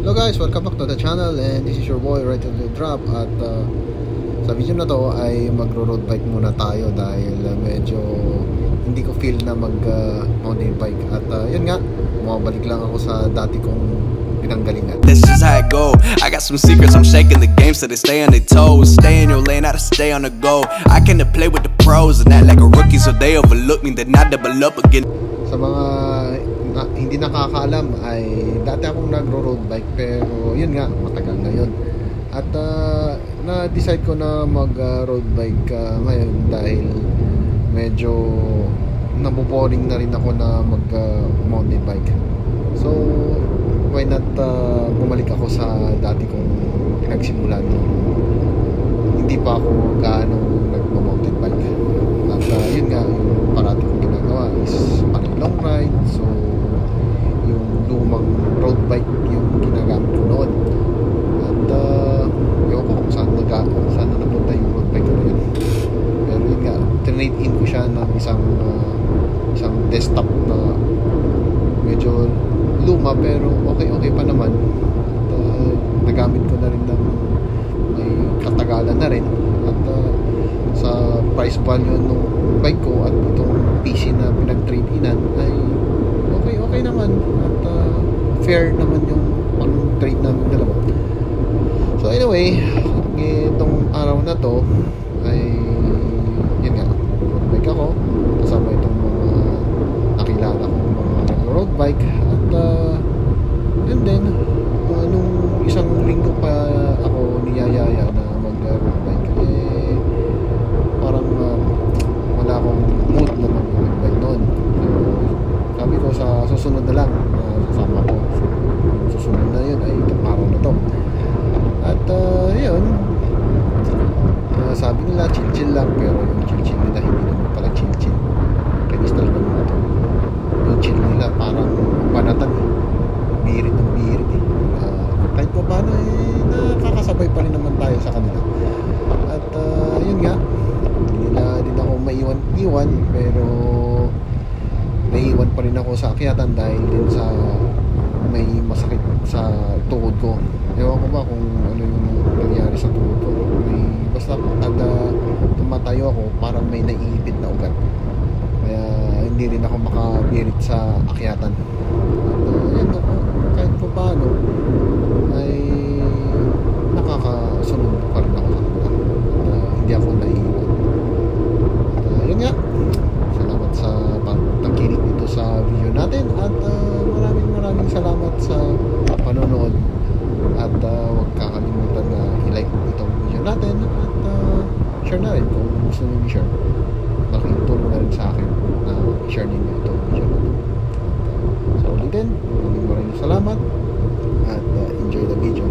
Hello guys, welcome back to the channel and this is your boy right on the drop. At sa video na to ay magro-road bike muna tayo dahil medyo hindi ko feel na mag mountain bike. At yun nga, bumabalik lang ako sa dati kong pinanggalingan. This is how it go. I got some secrets, I'm shaking the game so they stay on their toes. Stay in your lane, how to stay on the go. I can play with the pros and act like a rookie so they overlook me, then I double up again. Sa mga hindi nakakaalam ay dati akong nagro-road bike pero yun nga, matagal na yun. At na-decide ko na mag-road bike ngayon dahil medyo naboboring na rin ako na mag-mountain bike. So why not bumalik ako sa dati kong pinagsimulan. Hindi pa ako gaano nag-mountain bike. At yun nga, yung parati kong ginagawa is long ride. So yung lumang road bike yung ginagamit ko noon. At ewan ko kung saan na napunta yung road bike na yun. Pero yun nga, trade in ko siya ng isang desktop na medyo luma pero okay pa naman. At nagamit ko na rin ng may katagalan na rin. At sa price value ng bike ko at itong PC na pinag-trade inan ay okay naman. At fair naman yung pang-trade namin dalawa. So anyway, itong araw na to ay yun nga, road bike ako kasama itong mga nakilala kong mga road bike. At and then nung isang linggo pa ako niyayaya na mag-road bike, parang wala akong mood na mag-road bike noon. So sabi ko sa susunod na lang sasama ko. So susunod na yun ay itong araw na to. At yun, sabi nila chill lang pero yung chill nila hindi naman pala chill. Kainis talaga mga to. Yung chill nila parang banatan, birit eh. Kahit pa paano nakakasabay pa rin naman tayo sa kanila. At yun nga, hindi nila din ako maiwan pero naiwan pa rin ako sa akyatan dahil din sa may masakit sa tuhod ko. Ewan ko ba kung ano yung nangyari sa tuhod ko. Basta kada tumatayo ako parang may naiipit na ugat, kaya hindi rin ako makabirit sa akyatan. Yan ako, kahit pa paano ay nakakasunod pa rin ako sa kanila. Hindi ako naiiwan. Yun nga, salamat sa pagtangkilik dito sa video natin. At maraming salamat sa panonood. At huwag kakalimutan na i-like itong video natin. At share na rin kung gusto nyo i-share. Malaking tulong na rin sa akin na i-share ninyo itong video natin. At sa ulitin, maraming salamat. At enjoy the video.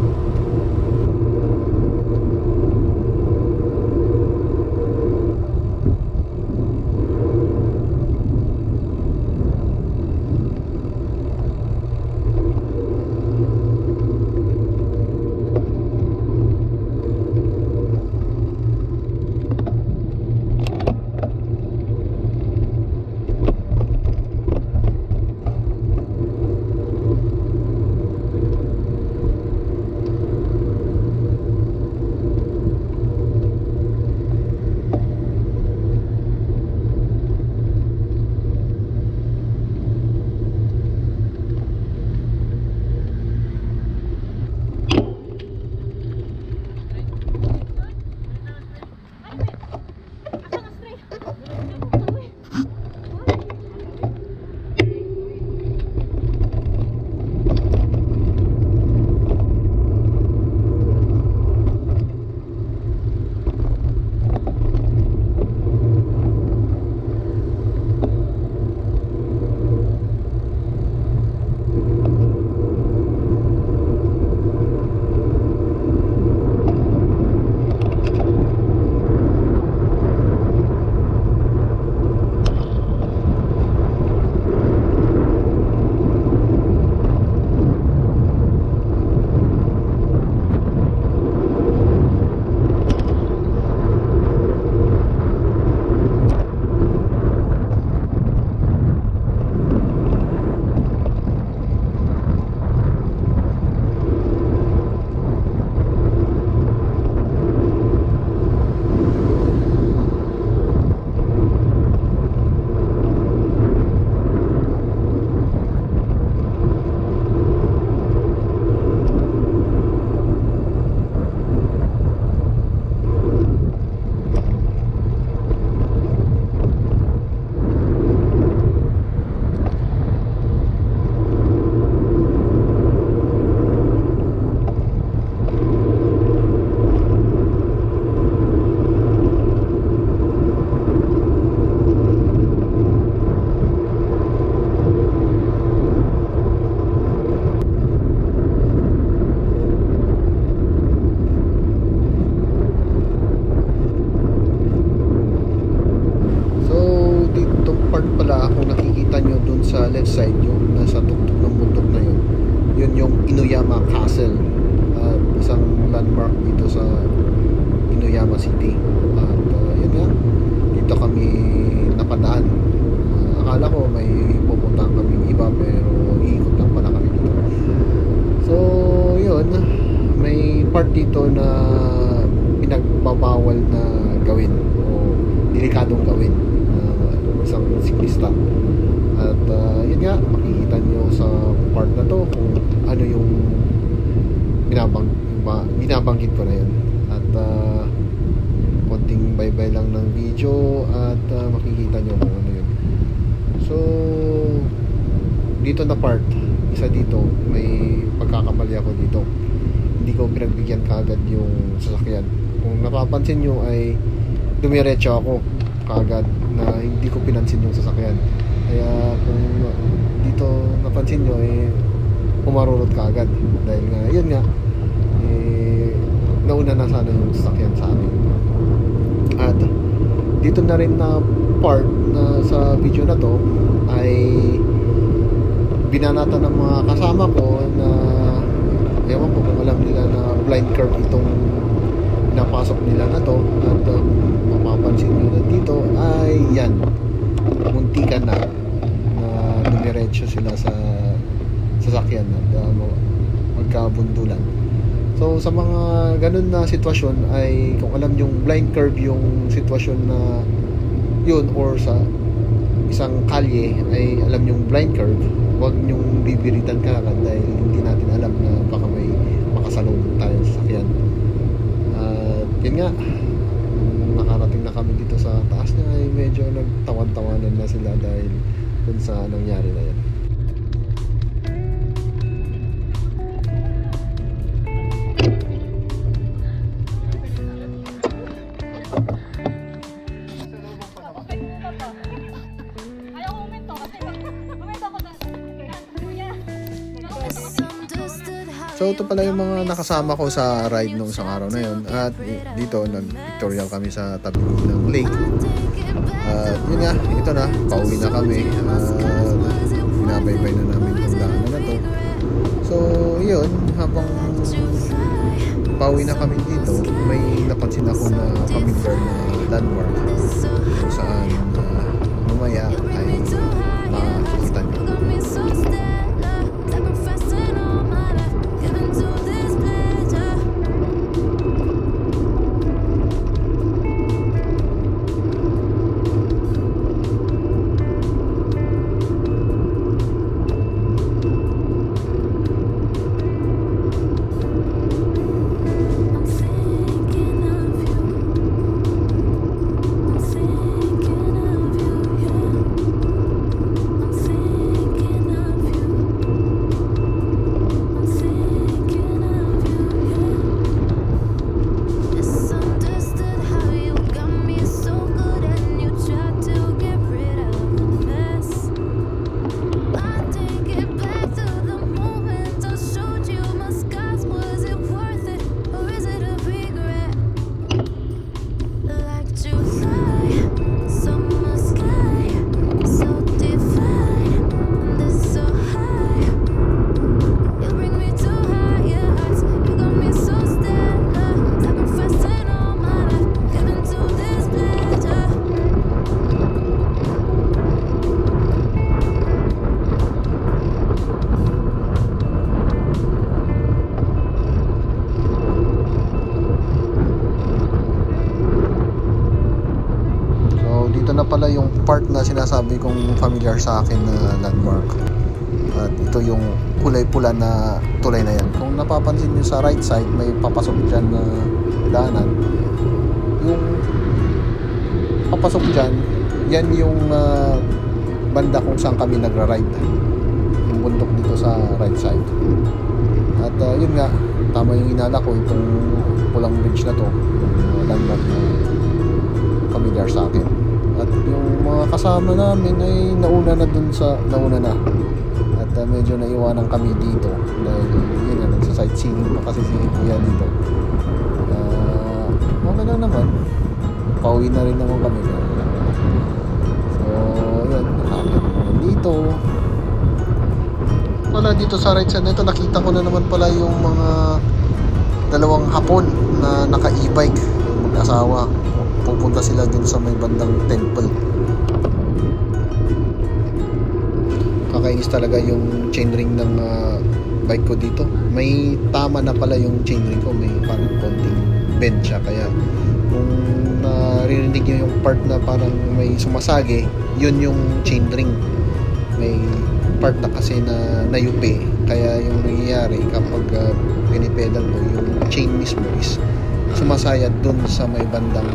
castle at isang landmark dito sa Inuyama City. At yun nga, dito kami napadaan. Akala ko may pupuntahan kaming iba, pero iikot lang pala kami dito. So yun, may part dito na pinagbabawal na gawin o delikadong gawin isang siklista. At yun nga, makikita nyo sa part na to kung ano yung binabanggit ko na yun. At konting baybay lang ng video at makikita nyo kung ano yun. So dito na part, isa dito, may pagkakamali ako dito. Hindi ko pinagbigyan kaagad yung sasakyan. Kung napapansin nyo ay dumiretso ako kaagad na hindi ko pinansin yung sasakyan. Kaya kung dito napansin nyo pumarurot kaagad. Dahil nga, yun nga, nauna na sana yung sasakyan sa amin. At dito na rin na part na sa video na to ay binanata ng mga kasama ko na ewan ko kung alam nila na blind curve itong napasok nila na to. At mapapansin nyo na dito ay yan, muntikan na dumiretso sila sa sasakyan at magkabundulan. So sa mga ganun na sitwasyon ay kung alam yung blind curve yung sitwasyon na yun, or sa isang kalye ay alam yung blind curve, huwag nyong bibiritan kaagad dahil hindi natin alam na baka may makasalubong tayo sa sasakyan. At yun nga, nakarating na kami dito sa taas niya ay medyo nagtawan-tawanan na sila dahil dun sa nangyari na yan. So ito pala yung mga nakasama ko sa ride nung isang araw na yun. At dito nag-pictorial kami sa tabi ng lake. At yun nga, ito na, pauwi na kami. Binabaybay na namin yung daanan na to. So yun, habang pauwi na kami dito, may napansin ako na familiar na landmark kung saan mamaya ay makikita nyo. Na pala yung part na sinasabi kong familiar sa akin na landmark. At ito yung kulay pula na tulay na yan. Kung napapansin nyo sa right side, may papasok dyan na daanan. Yung papasok dyan, yan yung banda kung saan kami nagra-ride. Yung bundok dito sa right side. At yun nga, tama yung inala ko, itong pulang bridge na to, yung landmark na familiar sa akin. At yung mga kasama namin ay nauna na at medyo naiwanan kami dito dahil yun nga, nagsa-sightseeing pa kasi si Kuya dito. Okay lang naman, pauwi na rin naman kami. So yun, dito pala dito dito sa right side na ito, nakita ko na naman pala yung mga dalawang Hapon na naka e-bike, mag-asawa. Pupunta sila dun sa may bandang temple. Kakainis talaga yung chainring ng bike ko dito. May tama na pala yung chainring ko, may parang konting bend siya, kaya kung naririnig nyo yung part na parang may sumasagi, yun yung chainring. May part na kasi na nayupi, kaya yung nangyayari kapag pinipedal mo, yung chain mismo is sumasayad dun sa may bandang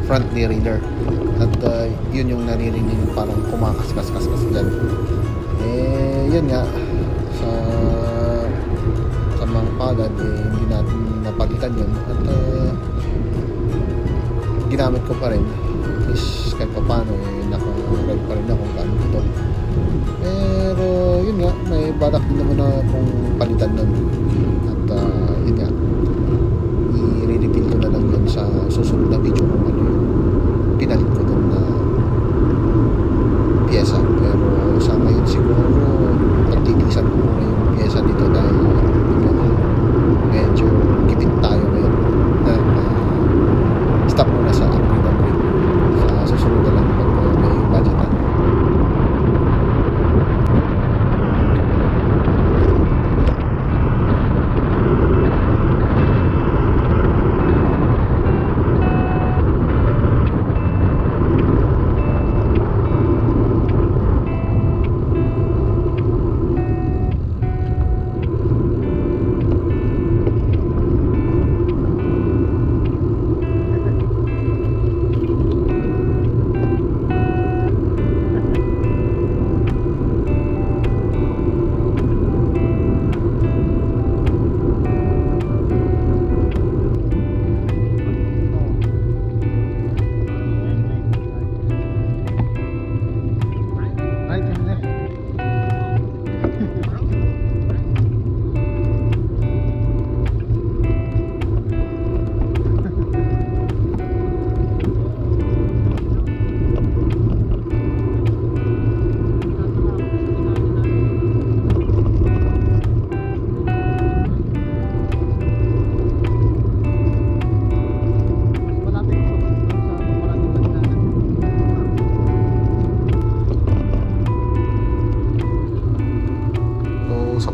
front derailleur, at yun yung naririnig parang kumakaskas dyan. Yun nga, sa mga palad hindi natin napalitan yun, at ginamit ko pa rin, at least kahit pa paano naka-ride pa rin ako gamit ito. Pero yun nga, may balak din naman na kung palitan nun, at yun nga, i-reveal ko na lang yun sa susunod na video kung ano yung pinalit ko dun na pyesa. Pero sa ngayon siguro pagtitisan ko muna yung pyesa dito dahil medyo gipit tayo ngayon na stop muna sa upgrade. Sa susunod na lang pag may budget na.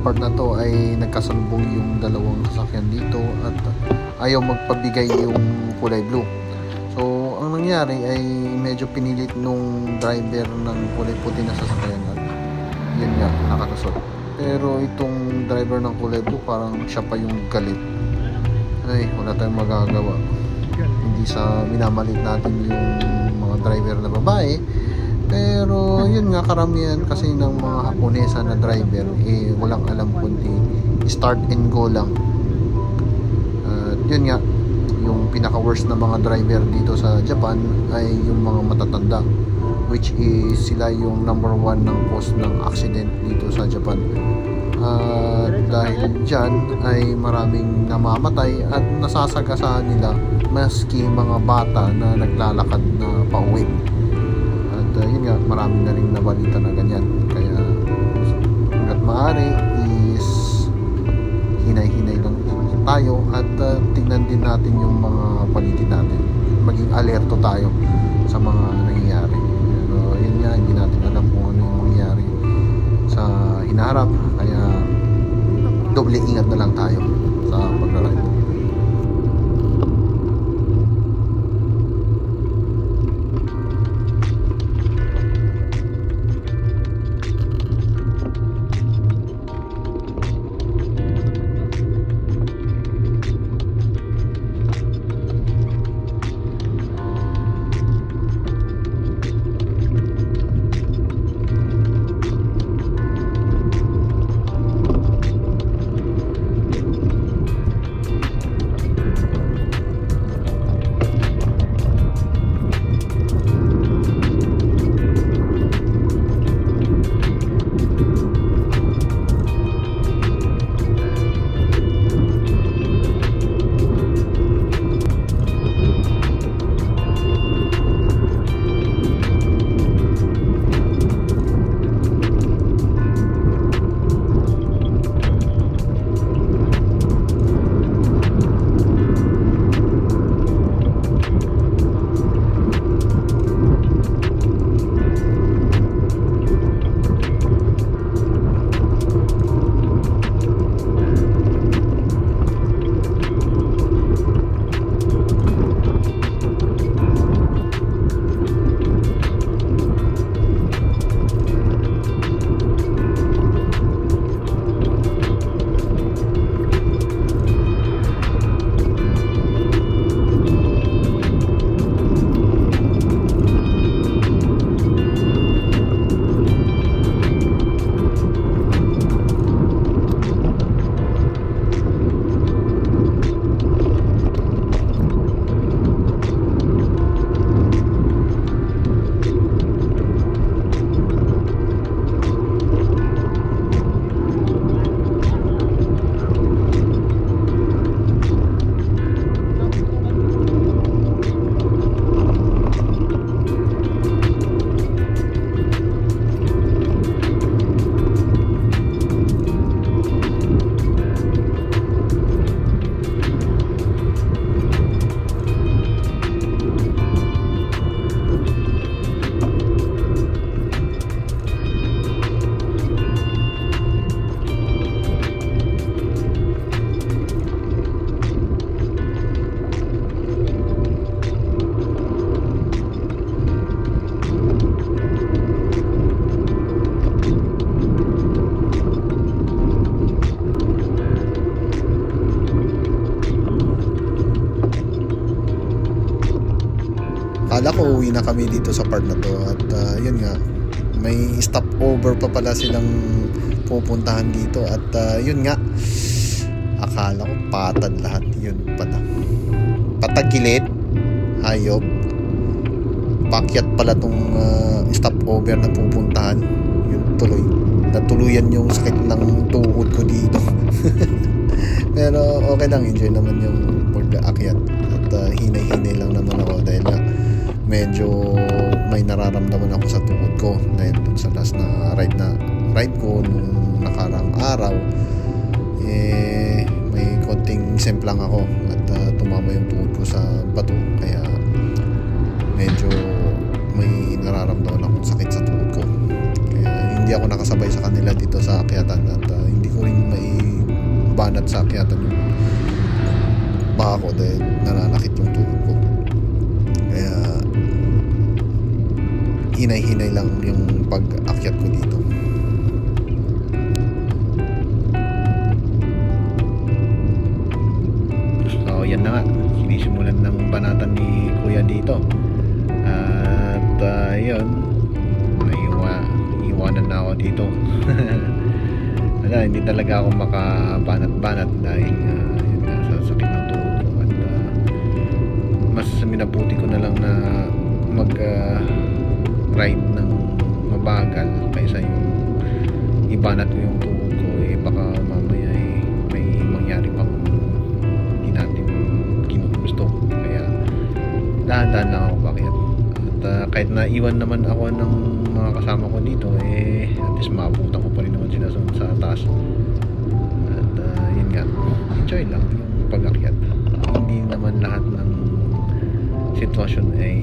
Part na to ay nagkasalubong yung dalawang sasakyan dito at ayaw magpabigay yung kulay blue. So ang nangyari ay medyo pinilit nung driver ng kulay puti na sasakyan at yun nga, nakatusok. Pero itong driver ng kulay blue parang siya pa yung galit. Ay, wala tayong magagawa. Hindi sa minamalit natin yung mga driver na babae, pero yun nga, karamihan kasi ng mga Haponesa na driver walang alam kundi start and go lang. Yun nga, yung pinaka worst na mga driver dito sa Japan ay yung mga matatanda, which is sila yung number 1 ng cause ng accident dito sa Japan. Dahil dyan ay maraming namamatay at nasasagasaan nila maski mga bata na naglalakad na pauwi. Yun nga, marami na rin nabalita na ganyan, kaya hanggat maaari is hinay-hinay lang tayo at tignan din natin yung mga palitin natin, maging alerto tayo sa mga nangyayari. Pero yun nga, hindi natin alam kung ano yung mangyayari sa hinaharap, kaya doble ingat na lang tayo sa pag-ride. akala ko uwi na kami dito sa part na to. At yun nga, may stopover pa pala silang pupuntahan dito. At yun nga, akala ko patad lahat. Yun pala, patagilid, hayop, pakyat pala tong stopover na pupuntahan. Yun tuloy, natuluyan yung sakit ng tuhod ko dito. Pero okay lang, enjoy naman yung pag-aakyat. At hinay-hinay lang naman ako dahil medyo may nararamdaman ako sa tuhod ko dahil dun sa last na ride ko nung nakarang araw, may konting semplang ako at tumama yung tuhod ko sa bato, kaya medyo may nararamdaman akong sakit sa tuhod ko. Kaya hindi ako nakasabay sa kanila dito sa akyatan at hindi ko rin banat sa akyatan yung baka ko dahil nananakit yung tuhod ko. Kaya hinay-hinay lang yung pag-akyat ko dito. So yan na nga, sinisimulan ng banatan ni kuya dito. At yun, iwanan na ako dito. Wala, hindi talaga ako makabanat-banat dahil yun, sa sakit ng tuhod ko. At mas minabuti ko na lang na mag-ride ng mabagal kaysa yung ibanat ko yung tuhod ko. Baka mamaya may mangyari pang hindi natin ginugusto. Kaya dahan-dahan lang ako bakit. At kahit naiwan naman ako ng mga kasama ko dito, at least maabutan ko pa rin naman sila sa taas. At yun nga, enjoy lang yung pag-akyat. Hindi naman lahat ng sitwasyon ay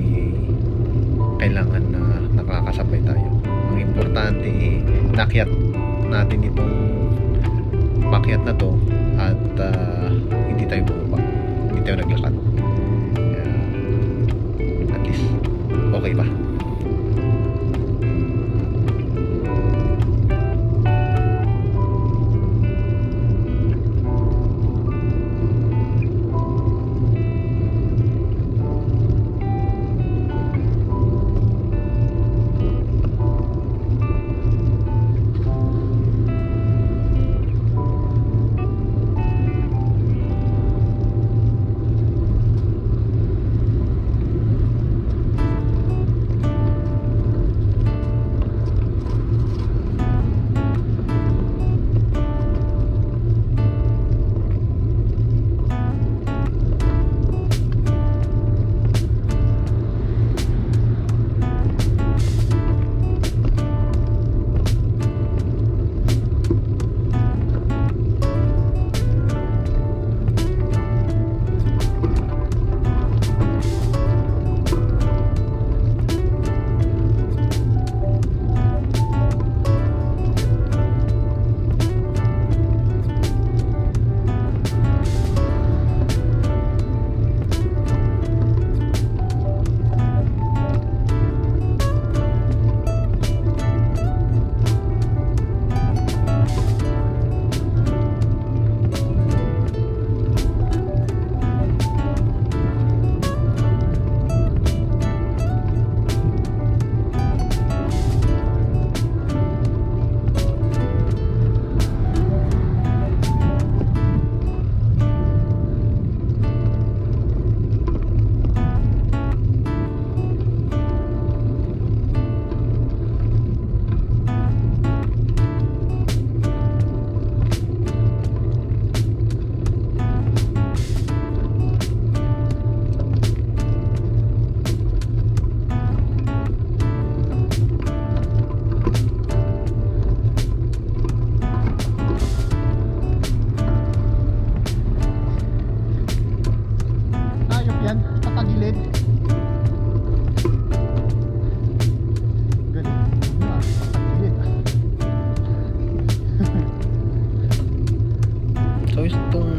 kailangan na nakakasabay tayo. Ang importante nakyat natin itong pakyat na to at hindi tayo bumaba, hindi tayo naglakad. At least okay ba?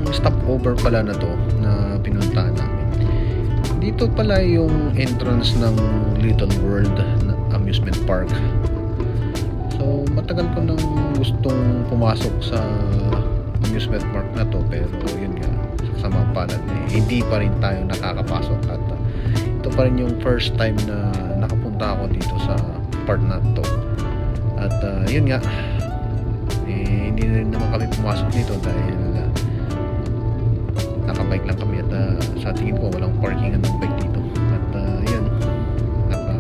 Stopover pala na to na pinuntahan namin. Dito pala yung entrance ng Little World na amusement park. So matagal ko nang gustong pumasok sa amusement park na to, pero yun nga, sa mga palad hindi pa rin tayo nakakapasok at ito pa rin yung first time na nakapunta ako dito sa part na to. At yun nga, hindi na rin naman kami pumasok dito dahil nakabike lang kami at sa tingin ko walang parking ng bike dito. At yun, naka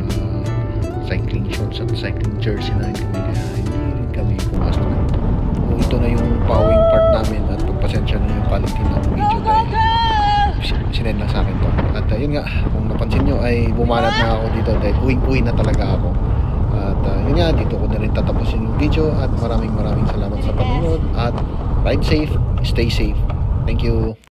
cycling shorts at cycling jersey na rin kami, kaya hindi rin kami pumasok dito. So, ito na yung pawing part namin at pagpasensya na yung quality ng video dahil sinend lang sa akin to. At yun nga, kung napansin nyo ay bumalat na ako dito dahil uwing-uwi na talaga ako. At yun nga, dito ko na rin tatapusin yung video at maraming salamat sa panonood at ride safe, stay safe. Thank you.